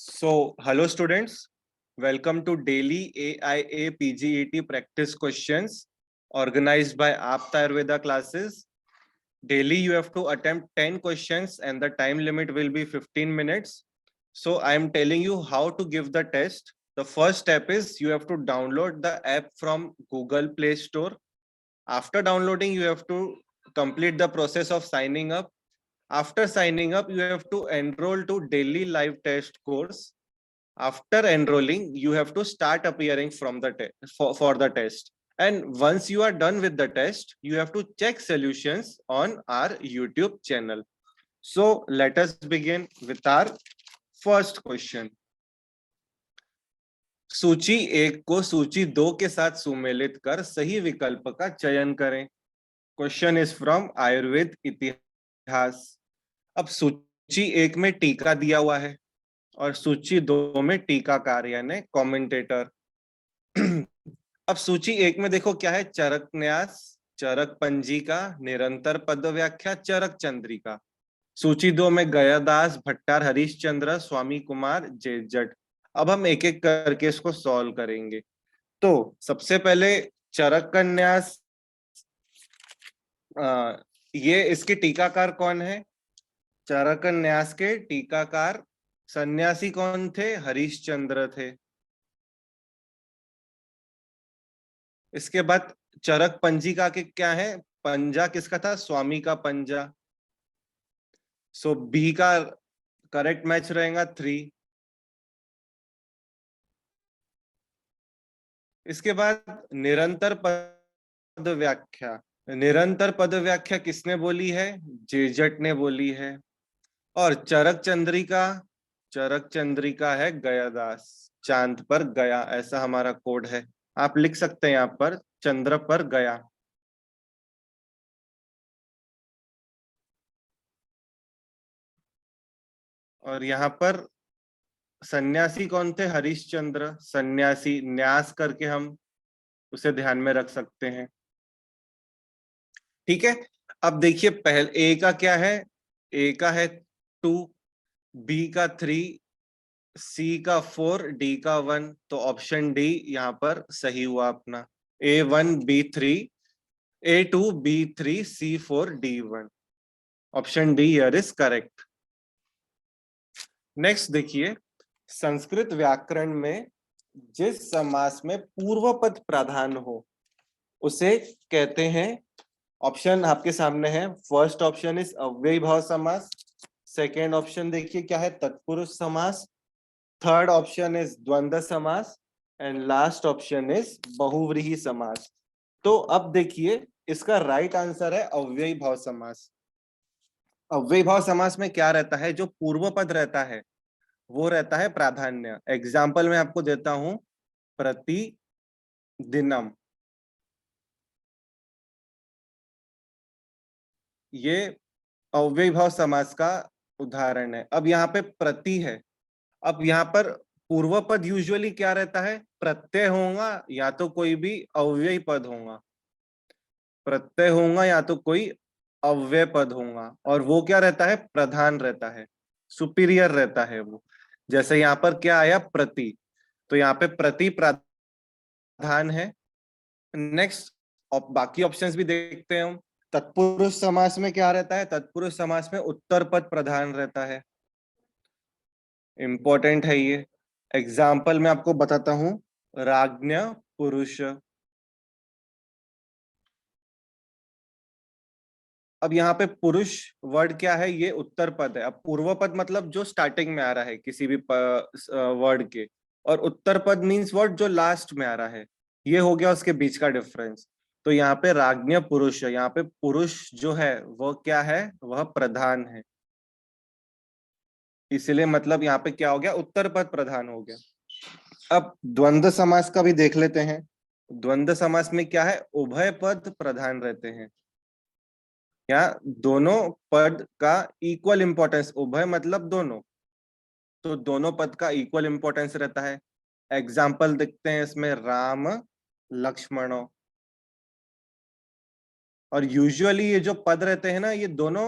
Hello students, welcome to daily AIA PGET practice questions organized by Aapta Ayurveda classes. Daily you have to attempt 10 questions and the time limit will be 15 minutes. So I am telling you how to give the test. The first step is you have to download the app from Google Play Store. After downloading, you have to complete the process of signing up. After signing up, you have to enroll to daily live test course. After enrolling, you have to start appearing from the for the test. And once you are done with the test, you have to check solutions on our YouTube channel. So let us begin with our first question. सूची 1 को सूची 2 के साथ सुमेलित कर सही विकल्प का चयन करें. क्वेश्चन इज फ्रॉम आयुर्वेद इतिहास. अब सूची 1 में टीका दिया हुआ है और सूची 2 में टीकाकार यानी कमेंटेटर. अब सूची 1 में देखो क्या है, चरक न्यास, चरक पंजिका, निरंतर पद व्याख्या, चरक चंद्रिका. सूची 2 में गयादास, भट्टार, हरीशचंद्र, स्वामी कुमार, जेजट. अब हम एक एक करके इसको सॉल्व करेंगे. तो सबसे पहले चरक न्यास, ये इसके टीकाकार कौन है? चरक न्यास के टीकाकार सन्यासी कौन थे? हरीशचंद्र थे. इसके बाद चरक पंजिका के क्या है? पंजा किसका था? स्वामी का पंजा. सो बी का करेक्ट मैच रहेगा 3. इसके बाद निरंतर पद व्याख्या. निरंतर पद व्याख्या किसने बोली है? जेजट ने बोली है. और चरक चंद्रिका, चरक चंद्रिका है गयादास. चांद पर गया ऐसा हमारा कोड है. आप लिख सकते हैं यहाँ पर चंद्र पर गया. और यहाँ पर सन्यासी कौन थे? हरीशचंद्र. सन्यासी न्यास करके हम उसे ध्यान में रख सकते हैं. ठीक है. अब देखिए पहले ए का क्या है? ए का है 2, बी का 3, सी का 4, डी का 1. तो ऑप्शन डी यहाँ पर सही हुआ अपना. A1 B3, A2 B3, C4 D1. Option D here is correct. Next देखिए, संस्कृत व्याकरण में जिस समास में पूर्व पद प्राधान हो उसे कहते हैं. ऑप्शन आपके सामने है. फर्स्ट ऑप्शन इज अव्ययी भाव समास. सेकेंड ऑप्शन देखिए क्या है? तत्पुरुष समास. थर्ड ऑप्शन इज द्वंद्व समास एंड लास्ट ऑप्शन इज बहुव्रीहि समास. तो अब देखिए इसका राइट आंसर है अव्ययी भाव समास. अव्ययी भाव समास में क्या रहता है? जो पूर्व पद रहता है वो रहता है प्राधान्य. एग्जाम्पल मैं आपको देता हूं, प्रतिदिनम. ये अव्ययी भाव समास का उदाहरण है. अब यहाँ पे प्रति है. अब यहाँ पर पूर्व पद यूजुअली क्या रहता है? प्रत्यय होगा या तो कोई भी अव्ययी पद होगा. प्रत्यय होगा या तो कोई अव्यय पद होगा. और वो क्या रहता है? प्रधान रहता है, सुपीरियर रहता है वो. जैसे यहाँ पर क्या आया? प्रति. तो यहाँ पे प्रति प्रधान है. नेक्स्ट बाकी ऑप्शंस भी देखते हैं हम. तत्पुरुष समास में क्या रहता है? तत्पुरुष समास में उत्तर पद प्रधान रहता है. इंपॉर्टेंट है ये. एग्जाम्पल मैं आपको बताता हूं, राज्ञ पुरुष. अब यहाँ पे पुरुष वर्ड क्या है? ये उत्तर पद है. अब पूर्व पद मतलब जो स्टार्टिंग में आ रहा है किसी भी वर्ड के, और उत्तर पद मीन्स वर्ड जो लास्ट में आ रहा है. ये हो गया उसके बीच का डिफरेंस. तो यहाँ पे राज्ञ पुरुष है. यहाँ पे पुरुष जो है वो क्या है? वह प्रधान है. इसलिए मतलब यहाँ पे क्या हो गया? उत्तर पद प्रधान हो गया. अब द्वंद्व समास का भी देख लेते हैं. द्वंद्व समास में क्या है? उभय पद प्रधान रहते हैं. यहाँ दोनों पद का इक्वल इंपॉर्टेंस. उभय मतलब दोनों, तो दोनों पद का इक्वल इंपॉर्टेंस रहता है. एग्जाम्पल देखते हैं इसमें, राम लक्ष्मणों. और यूजुअली ये जो पद रहते हैं ना, ये दोनों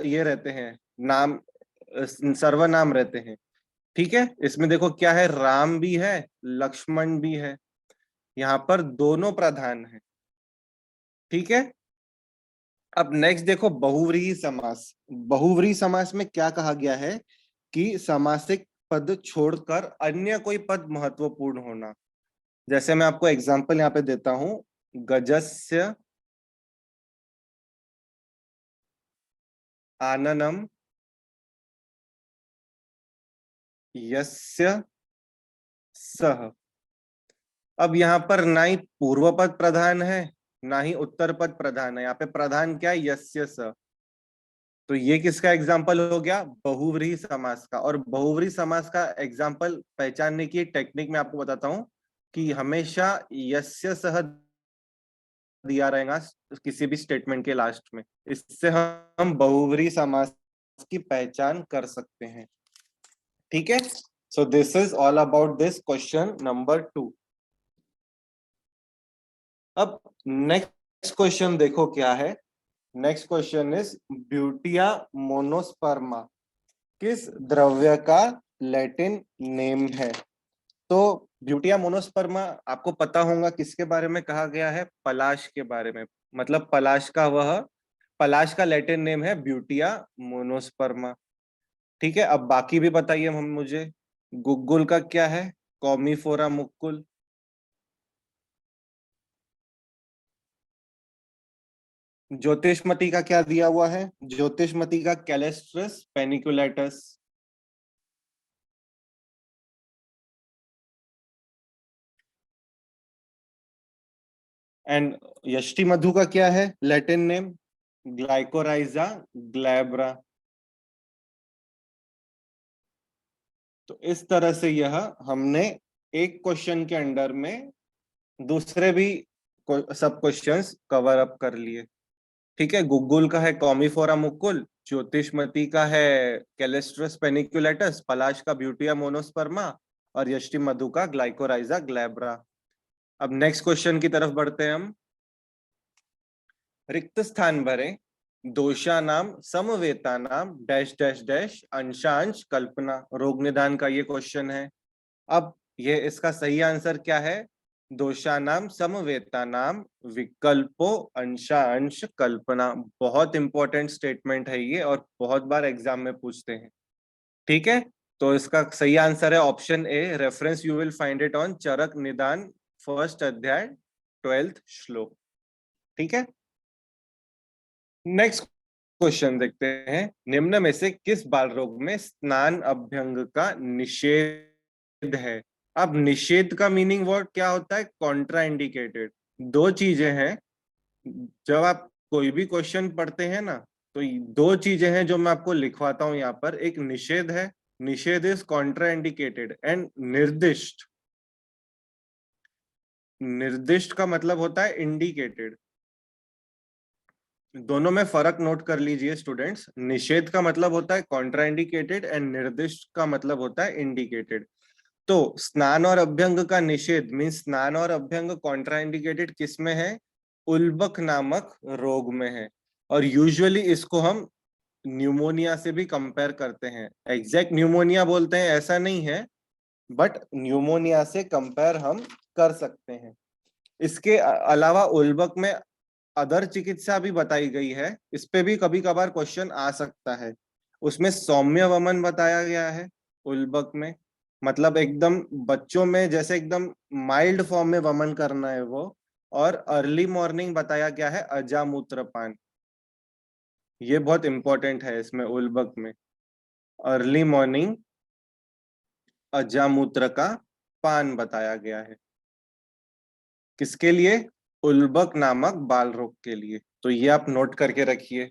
ये रहते हैं नाम, सर्वनाम रहते हैं. ठीक है, इसमें देखो क्या है, राम भी है, लक्ष्मण भी है, यहाँ पर दोनों प्रधान है। ठीक है, अब नेक्स्ट देखो बहुव्रीहि समास। बहुव्रीहि समास में क्या कहा गया है कि समासिक पद छोड़कर अन्य कोई पद महत्वपूर्ण होना। जैसे मैं आपको एग्जांपल यहाँ पे देता हूं, गजस्य आननम यस्य सह। अब यहाँ पर ना ही पूर्व पद प्रधान है, ना ही उत्तर पद प्रधान है, यहाँ पे प्रधान क्या है, यस्य स। तो ये किसका एग्जाम्पल हो गया, बहुव्रीहि समास का। और बहुव्रीहि समास का एग्जाम्पल पहचानने की टेक्निक मैं आपको बताता हूं कि हमेशा यस्य सह दिया रहेगा किसी भी स्टेटमेंट के लास्ट में। इससे हम बहुव्रीहि समास की पहचान कर सकते हैं। ठीक है, so this is all about this question number 2। अब नेक्स्ट क्वेश्चन देखो क्या है। Next question is Butea monosperma किस द्रव्य का लैटिन नेम है। तो ब्यूटिया मोनोस्पर्मा आपको पता होगा किसके बारे में कहा गया है, पलाश के बारे में। मतलब पलाश का लैटिन नेम है ब्यूटिया मोनोस्पर्मा। ठीक है, अब बाकी भी बताइए हम मुझे। गुग्गुल का क्या है, कॉमीफोरा मुक्कुल। ज्योतिषमती का क्या दिया हुआ है, ज्योतिषमती का कैलेस्ट्रस पेनिकुलेटस। एंड यष्टि मधु का क्या है लैटिन नेम, ग्लाइकोराइजा ग्लैब्रा। तो इस तरह से यह हमने एक क्वेश्चन के अंडर में दूसरे भी सब क्वेश्चंस कवर अप कर लिए। ठीक है, गुग्गुल का है कॉमीफोरा मुकुल, ज्योतिषमती का है कैलेस्ट्रस पेनिकुलेटस, पलाश का ब्यूटिया मोनोस्पर्मा और यष्टि मधु का ग्लाइकोराइजा ग्लैब्रा। अब नेक्स्ट क्वेश्चन की तरफ बढ़ते हैं हम। रिक्त स्थान भरें, दोषा नाम समवेता नाम डैश डैश डैश अंशांश कल्पना। रोग निदान का ये क्वेश्चन है। अब ये इसका सही आंसर क्या है, दोषा नाम समवेता नाम विकल्पो अंशांश कल्पना। बहुत इंपॉर्टेंट स्टेटमेंट है ये और बहुत बार एग्जाम में पूछते हैं। ठीक है, तो इसका सही आंसर है option A. Reference you will find it on Charak निदान फर्स्ट अध्याय 12th श्लोक। ठीक है, नेक्स्ट क्वेश्चन देखते हैं। निम्न में से किस बाल रोग में स्नान अभ्यंग का निषेध है। अब निषेध का मीनिंग वर्ड क्या होता है, कॉन्ट्रा इंडिकेटेड। दो चीजें हैं, जब आप कोई भी क्वेश्चन पढ़ते हैं ना, तो दो चीजें हैं जो मैं आपको लिखवाता हूं यहाँ पर। एक निषेध है, निषेध इज कॉन्ट्रा इंडिकेटेड, एंड निर्दिष्ट, निर्दिष्ट का मतलब होता है इंडिकेटेड। दोनों में फर्क नोट कर लीजिए स्टूडेंट्स। निषेध का मतलब होता है कॉन्ट्राइंडिकेटेड एंड निर्दिष्ट का मतलब होता है इंडिकेटेड। तो स्नान और अभ्यंग का निषेध मीन स्नान और अभ्यंग कॉन्ट्राइंडिकेटेड किस में है, उल्बक नामक रोग में है। और यूजुअली इसको हम न्यूमोनिया से भी कंपेयर करते हैं। एग्जैक्ट न्यूमोनिया बोलते हैं ऐसा नहीं है, बट न्यूमोनिया से कंपेयर हम कर सकते हैं। इसके अलावा उल्बक में अदर चिकित्सा भी बताई गई है, इस पे भी कभी कभार क्वेश्चन आ सकता है। उसमें सौम्य वमन बताया गया है उल्बक में, मतलब एकदम बच्चों में जैसे एकदम माइल्ड फॉर्म में वमन करना है वो। और अर्ली मॉर्निंग बताया गया है अजामूत्रपान। ये बहुत इंपॉर्टेंट है इसमें उल्बक में, अर्ली मॉर्निंग अजामूत्र का पान बताया गया है। किसके लिए, उल्बक नामक बाल रोग के लिए। तो ये आप नोट करके रखिए।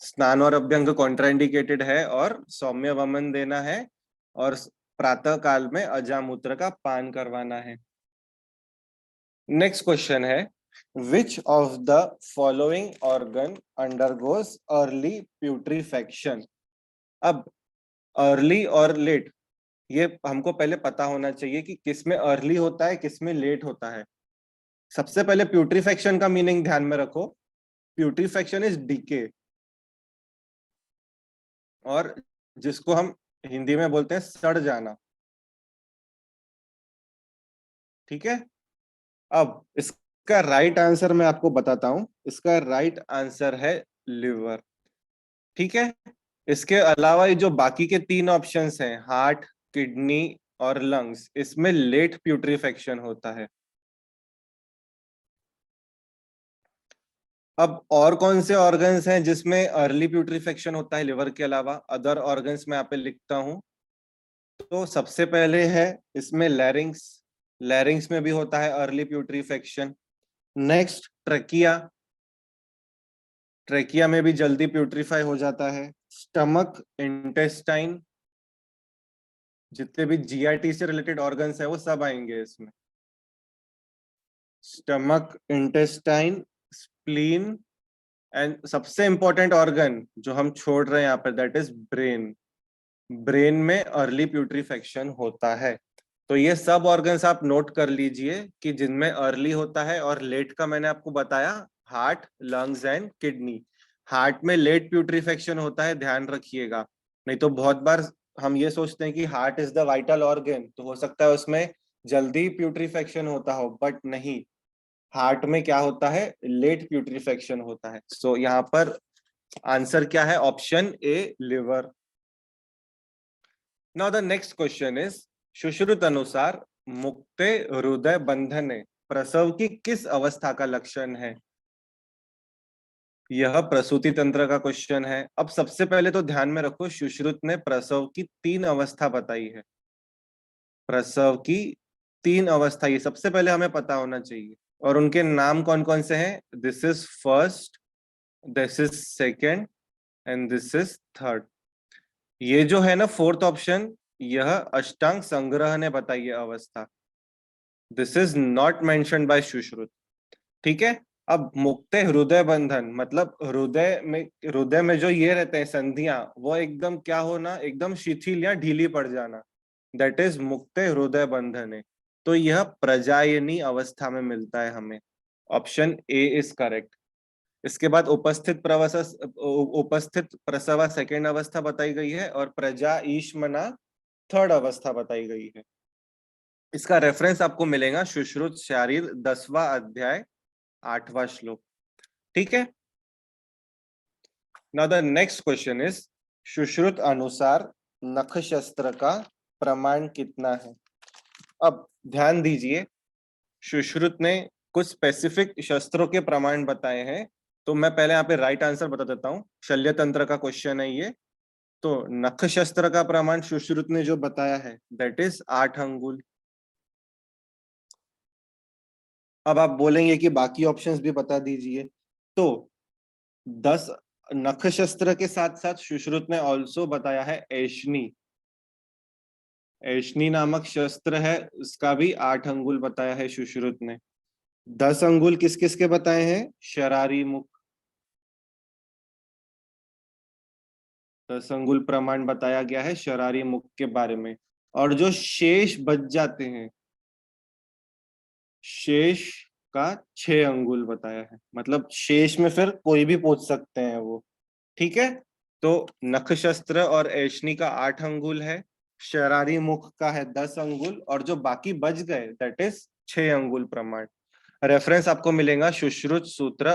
स्नान और अभ्यंग कॉन्ट्राइंडिकेटेड है और सौम्य वमन देना है और प्रातः काल में अजामूत्र का पान करवाना है। नेक्स्ट क्वेश्चन है, which of the following organ undergoes early putrefaction. अब अर्ली और लेट ये हमको पहले पता होना चाहिए कि किस में अर्ली होता है किस में लेट होता है। सबसे पहले प्यूट्रीफेक्शन का मीनिंग ध्यान में रखो। प्यूट्रीफेक्शन इज डीके, और जिसको हम हिंदी में बोलते हैं सड़ जाना। ठीक है, अब इसका राइट आंसर मैं आपको बताता हूं। इसका राइट आंसर है लिवर। ठीक है, इसके अलावा ये जो बाकी के तीन ऑप्शंस हैं, हार्ट, किडनी और लंग्स, इसमें लेट प्यूट्रिफेक्शन होता है। अब और कौन से ऑर्गन्स हैं जिसमें अर्ली प्यूट्रिफेक्शन होता है लिवर के अलावा? अदर ऑर्गन्स में यहाँ पे लिखता हूं। तो सबसे पहले है इसमें लैरिंग्स। लैरिंग्स में भी होता है early putrefaction. Next trachea. Trachea में भी जल्दी प्यूट्रीफाई हो जाता है। स्टमक, इंटेस्टाइन, जितने भी जीआईटी से रिलेटेड ऑर्गन्स है वो सब आएंगे इसमें। स्टमक, इंटेस्टाइन, स्प्लीन एंड सबसे इंपॉर्टेंट ऑर्गन जो हम छोड़ रहे हैं यहाँ पर, दैट इज ब्रेन। ब्रेन में अर्ली प्यूट्रीफेक्शन होता है। तो ये सब ऑर्गन्स आप नोट कर लीजिए कि जिनमें अर्ली होता है, और लेट का मैंने आपको बताया heart, lungs and kidney. Heart में लेट प्यूट्रीफेक्शन होता है, ध्यान रखिएगा। नहीं तो बहुत बार हम ये सोचते हैं कि heart is the vital organ, तो हो सकता है उसमें जल्दी प्यूट्रीफेक्शन होता हो, बट नहीं, हार्ट में क्या होता है, लेट प्यूट्रीफेक्शन होता है। सो यहाँ पर आंसर क्या है? Option A, liver. Now the next question is, Sushruta अनुसार मुक्ते हृदय बंधने प्रसव की किस अवस्था का लक्षण है? यह प्रसूति तंत्र का क्वेश्चन है। अब सबसे पहले तो ध्यान में रखो, सुश्रुत ने प्रसव की तीन अवस्था बताई है। प्रसव की तीन अवस्था, ये सबसे पहले हमें पता होना चाहिए। और उनके नाम कौन कौन से हैं? This is first, this is second and this is third. ये जो है ना फोर्थ ऑप्शन, यह अष्टांग संग्रह ने बताई है अवस्था। This is not mentioned by Sushruta. ठीक है, अब मुक्ते हृदय बंधन मतलब हृदय में जो ये रहते हैं संधियां, वो एकदम क्या होना, एकदम शिथिल या ढीली पड़ जाना, दैट इज मुक्ते हृदय बंधन है। तो यह प्रजायनी अवस्था में मिलता है हमें। Option A is correct. इसके बाद उपस्थित प्रसवा सेकेंड अवस्था बताई गई है, और प्रजा ईशमना थर्ड अवस्था बताई गई है। इसका रेफरेंस आपको मिलेगा सुश्रुत शारीर 10वां अध्याय 8वां श्लोक। ठीक है, now the next question is, Sushruta अनुसार नख शस्त्र का प्रमाण कितना है? अब ध्यान दीजिए, सुश्रुत ने कुछ स्पेसिफिक शस्त्रों के प्रमाण बताए हैं। तो मैं पहले यहाँ पे राइट आंसर बता देता हूँ। शल्य तंत्र का क्वेश्चन है ये। तो नख शस्त्र का प्रमाण सुश्रुत ने जो बताया है, दैट इज 8 अंगुल। अब आप बोलेंगे कि बाकी ऑप्शंस भी बता दीजिए। तो 10 नख शस्त्र के साथ साथ सुश्रुत ने ऑल्सो बताया है ऐशनी। ऐशनी नामक शस्त्र है, उसका भी 8 अंगुल बताया है सुश्रुत ने। 10 अंगुल किस किस के बताए हैं? शरारी मुख। 10 अंगुल प्रमाण बताया गया है शरारी मुख के बारे में। और जो शेष बच जाते हैं, शेष का 6 अंगुल बताया है। मतलब शेष में फिर कोई भी पूछ सकते हैं वो। ठीक है, तो नख शस्त्र और ऐशनी का 8 अंगुल है, शरारी मुख का है 10 अंगुल, और जो बाकी बच गए दैट इज 6 अंगुल प्रमाण। रेफरेंस आपको मिलेगा सुश्रुत सूत्र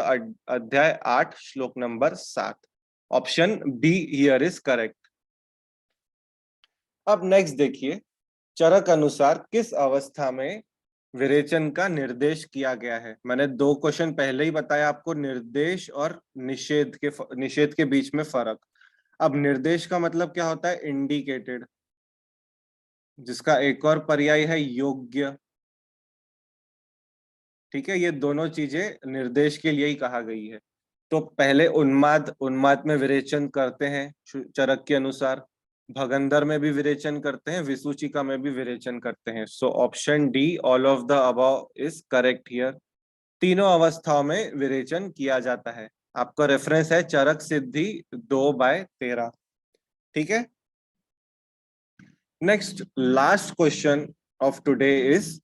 अध्याय 8 श्लोक number 7। Option be here is correct. अब नेक्स्ट देखिए, चरक अनुसार किस अवस्था में विरेचन का निर्देश किया गया है? मैंने 2 क्वेश्चन पहले ही बताया आपको, निर्देश और निषेध के बीच में फर्क। अब निर्देश का मतलब क्या होता है? इंडिकेटेड, जिसका एक और पर्याय है योग्य। ठीक है, ये दोनों चीजें निर्देश के लिए ही कहा गई है। तो पहले उन्माद, उन्माद में विरेचन करते हैं चरक के अनुसार। भगंदर में भी विरेचन करते हैं, विसूचिका में भी विरेचन करते हैं। So option D, all of the above is correct here. तीनों अवस्थाओं में विरेचन किया जाता है। आपका रेफरेंस है चरक सिद्धि 2/13। ठीक है, next last question of today is,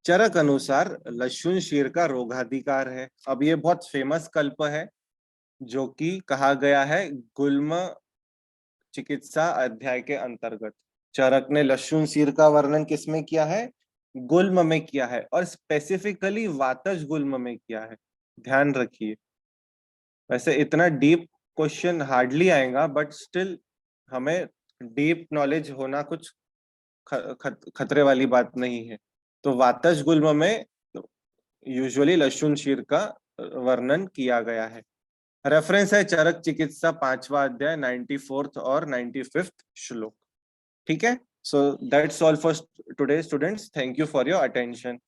Charak अनुसार लशुन शीर का रोगाधिकार है। अब ये बहुत फेमस कल्प है, जो कि कहा गया है गुल्म चिकित्सा अध्याय के अंतर्गत। चरक ने लशुन का वर्णन किसमें किया है? गुल्म में किया है, और स्पेसिफिकली वातज गुल्म में किया है। ध्यान रखिए, वैसे इतना डीप क्वेश्चन हार्डली आएगा, बट स्टिल हमें डीप नॉलेज होना कुछ खतरे वाली बात नहीं है। तो वातज गुल्म में यूजुअली लशुन का वर्णन किया गया है। रेफरेंस है चरक चिकित्सा 5वां अध्याय 94th और 95th श्लोक। ठीक है, so that's all for today students, thank you for your attention.